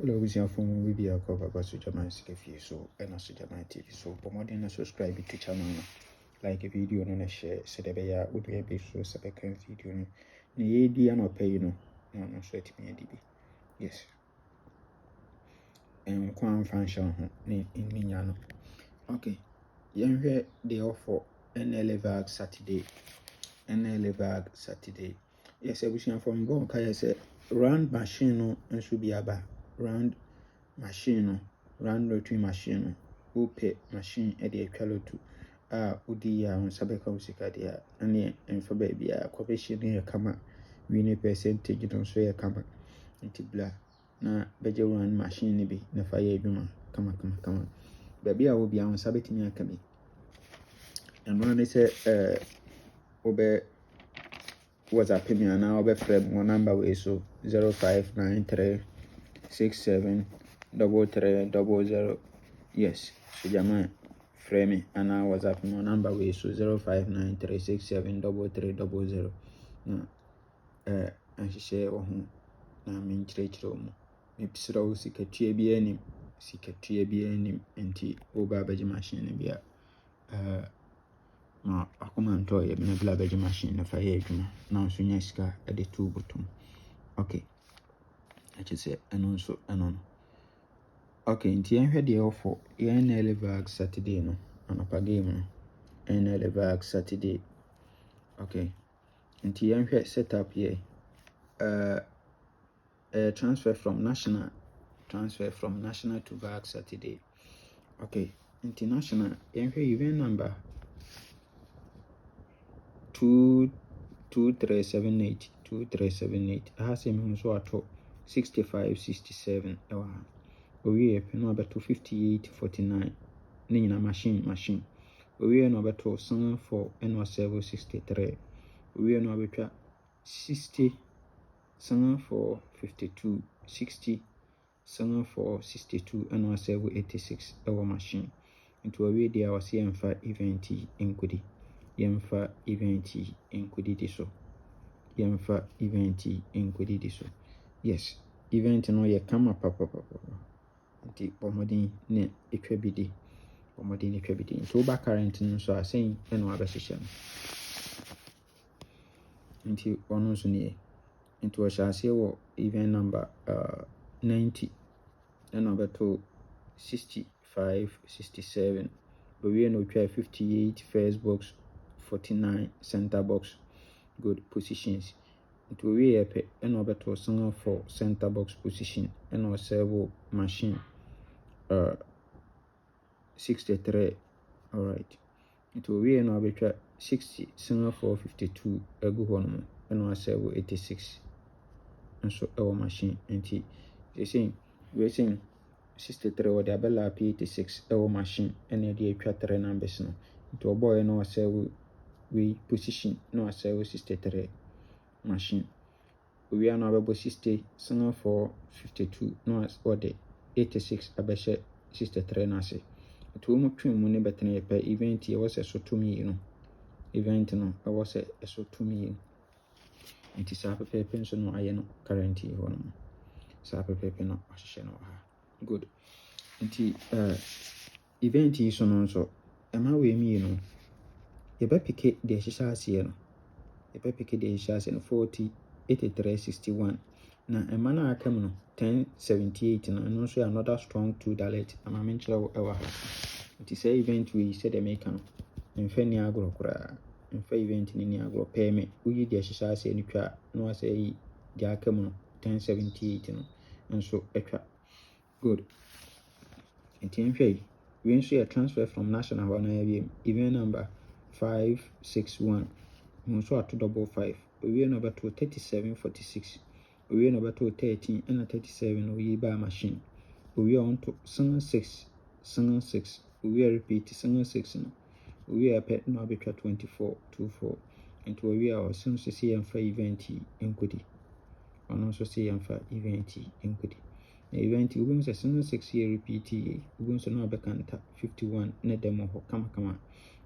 Hello, busia from we be a cover by Sujaman Sikafi so and a Sujaman TV. So, promoting and subscribe to channel. Like a video and share, so that they would be a bit so second video. Ni no pay no sweat me a DB. Yes. And Kwan function in Minyano. Okay. Young here they offer NLA Vag Saturday. Yes, I wish you from Bon Kaya said round machine and should be about round machine, round rotary machine, upe machine at the Kalotu. Udi on Sabeka Usikadia, and for baby, a corporation near Kama, winning percentage don't say a Kama, into blah. Na beje run machine be na fire juma, kama. Baby, I will be on Sabetin Yakami. And when they say, Obe was a premium now, Obe frame one number way so 0593673300. Yes, so Jama frame and I was up my number way so 0593673300. And she say, oh, na mean church room. Maybe so secretary be any anti Oba Baji machine be ma akoma nto ye na bla Baji machine na fire adwuma na so nya sika e de two bottom. Okay, I just say anon. Okay, nti en hwede ofo ye NL Vag Saturday no anapa game no NL Vag Saturday. Okay, nti en hwe setup here transfer from national to Vag Saturday. Okay, international en hwe event number 2378 has a so ato 6567 ewa owie pe no abeto 5849 nina machine owie no abeto 74 eno 763 owie no abetwa 60 74 52 60 74 62 eno 786 ewa machine into owie dia wase emfa event enkudi yemfa event enkudi so yes event no ye kama papa nti pomodin ne etwa bidi nti oba current no so asen eno abehyehyem nti ono so ne nti o shase wo event number 90 eno abeto 65 67 owie no twa 58 first box 49 center box good positions. It will be a eno beto 4 center box position eno servo machine 63. All right, it will be eno beto 60 4 52 egu hono eno servo 86 and so our machine anti they saying we saying 63 or the abella P86 our machine and the 3 numbers no to boy no servo we position no servo 63 machine we are now able 60 4 52 no as order 86 abeshe 63 na se to mu twin mu ne betene pe event ye was so to me event no was so to me nti sa pepe nso no aye no currently ho no sa pepe no ahye no ha good nti event yi so no nso ema we mi no ye be pick de hyehyɛ ase no 40 83 61 na ema na aka mu no 1078 no no so another strong 2 dalet ama men kyerɛ wo ewa ha nti say event we said the make no mfa ni agro kura mfa event ni agro pay me uyi de hyehyɛ ase ni twa no asɛ de aka mu no 1078 no nso etwa good nti nhwɛ we nso yɛ transfer from national one event number 561 nso ato 55 owie no beto 3746 owie no beto 13 and 37 owie ba machine owie on to 6 owie repeat 6 no owie pe no abetwa 24 into owie o since see emfa event enkudi ono so see emfa event enkudi na event we nso 6 year repeat we nso no abekanta 51 na demo ho kama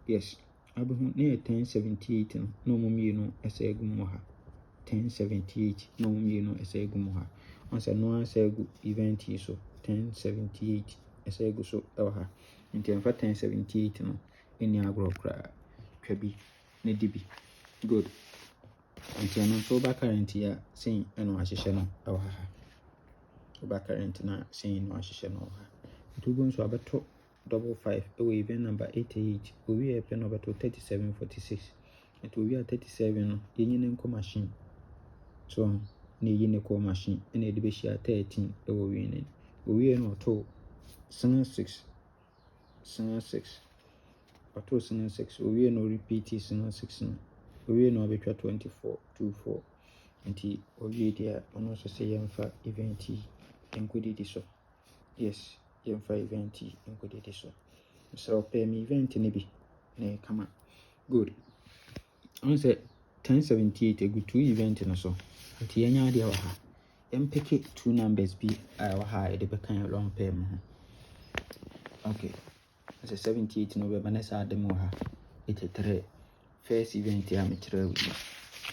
yes abehu ne 1078 no mo mi no esa egum ha 1078 no mo mi no esa egum ha Once a no answer go event yi so 1078 ɛsɛ gu so ɛwɔ ha. Nti ɛmfa 1078 no ɛni agorɔ koraa. Twa bi na di bi. Good. Nti ɛno nso woba current yi a sei ɛna wahyehyɛ no ɛwɔ ha. Woba current na sei na wahyehyɛ no ɛwɔ ha. Nti wobɔ nso abɛtɔ 55 ɛwɔ event number 88. Owie ɛpɛ na ɔbɛtɔ 3746. Nti owie a 37 no yɛnyi ne nkɔ machine. So na yɛyi ne kɔ machine ɛna yɛde bɛhyia 13 ɛwɔ owie no. Owie no ɔtɔ 6 ɔtɔ 6 owie no repeat 6 no. Owie no ɔbɛtwa 24 nti owie deɛ ɔno nso sɛ yɛmfa event yi nkɔdidi so. Yes, yɛmfa event yi nkɔdidi so. So pɛ me event no bi na yɛkama. Good. Ɔno sɛ 1078 egu 2 event no so. Nti yɛnya adeɛ wɔ ha. Yɛmpeke 2 numbers bi a ɛwɔ ha a yɛde bɛka yɛn long pair mu ho. Okay. Sɛ 78 no bɛba na sɛ adem wɔ ha 83. First event a mekyerɛ wo yi.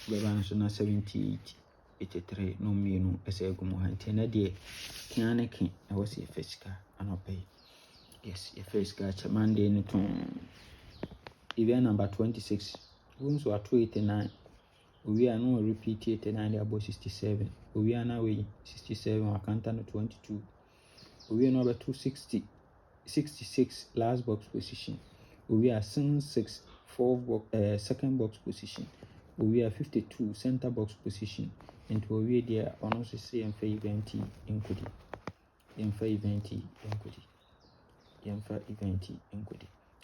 Bɛba nso na 78 83 no mmienu ɛsɛ egu mu ha. Nti na deɛ kia ne ke ɛwɔ sɛ yɛfa sika anɔpɛ yi. Yes, yɛfa sika akyɛ Monday no tɔn. Event number 26. Wo nso ato 89. Owie a no repeat 89 de abɔ 67. Owie a na we 67 wakanta no 22. Owie no ɔbɛto 66 last box position. Owie a 6 fourth box second box position. Owie a 52 center box position. Nti owie deɛ ɔno nso sɛ yɛmfa event yi nkɔdi.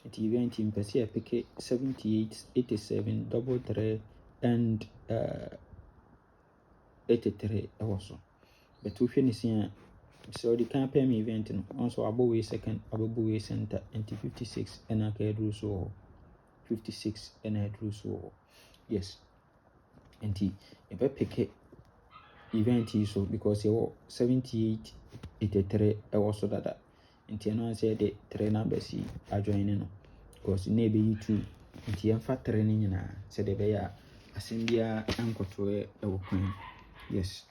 Nti event yi mpɛ sɛ yɛpeke 78 87 33 and 83 ɛwɔ so. But wohwɛ ne sin a sɛ ɔde kan pɛ me event no ɔnso wabɔ wei second abɛbɔ wei center nti 56 ɛna aka aduru so wɔ hɔ. 56 ɛna aduru so wɔ hɔ. Yes. Nti yɛbɛpeke event yi so because yɛwɔ 78 83 ɛwɔ so dada. Nti ɛno ansɛ yɛde 3 numbers yi adjoin no because na ɛbɛyi 2. Nti yɛmfa 3 no nyinaa sɛdeɛ ɛbɛyɛ a asɛm biara ɛnkɔtoɛ ɛwɔ kwan. Yes.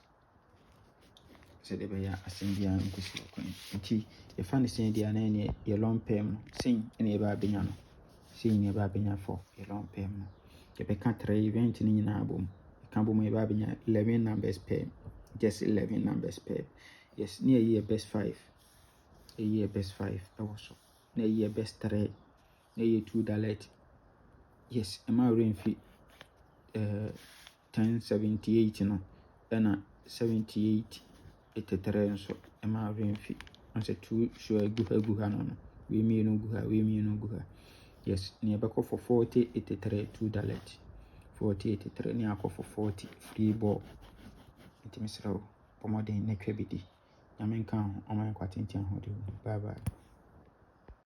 Sɛdeɛ ɛbɛyɛ a asɛm biara nkɔsi wɔ kwan. Nti yɛfa ne sɛn deɛ na ɛne yɛ long pair mu sɛn ɛna yɛbɛ abɛnya no. Sɛn na yɛbɛ abɛnya for yɛ long pair mu. Yɛbɛka 3 event no nyinaa bom. Yɛka bom yɛbɛ abɛnya 11 numbers pair. Just 11 numbers pair. Yes, na yɛyi yɛ best 5. Yɛyi yɛ best 5 ɛwɔ so. Na yɛyi yɛ best 3. Na yɛyi 2 dalet. Yes, ɛma awura mfi 1078 no ɛna 78 83 nso ɛma awura mfi. Ɔsɛ 2 show egu ha no. We mmienu gu ha. Yes, na yɛbɛkɔ for 40 83 2 dalet. 40 83 na yɛakɔ for 40 free ball. Nti mesrɛ wo, pɔmɔden na twa bi di. Nyame nka ho, ɔma yɛn kwatenten ahoɔden. Bye bye.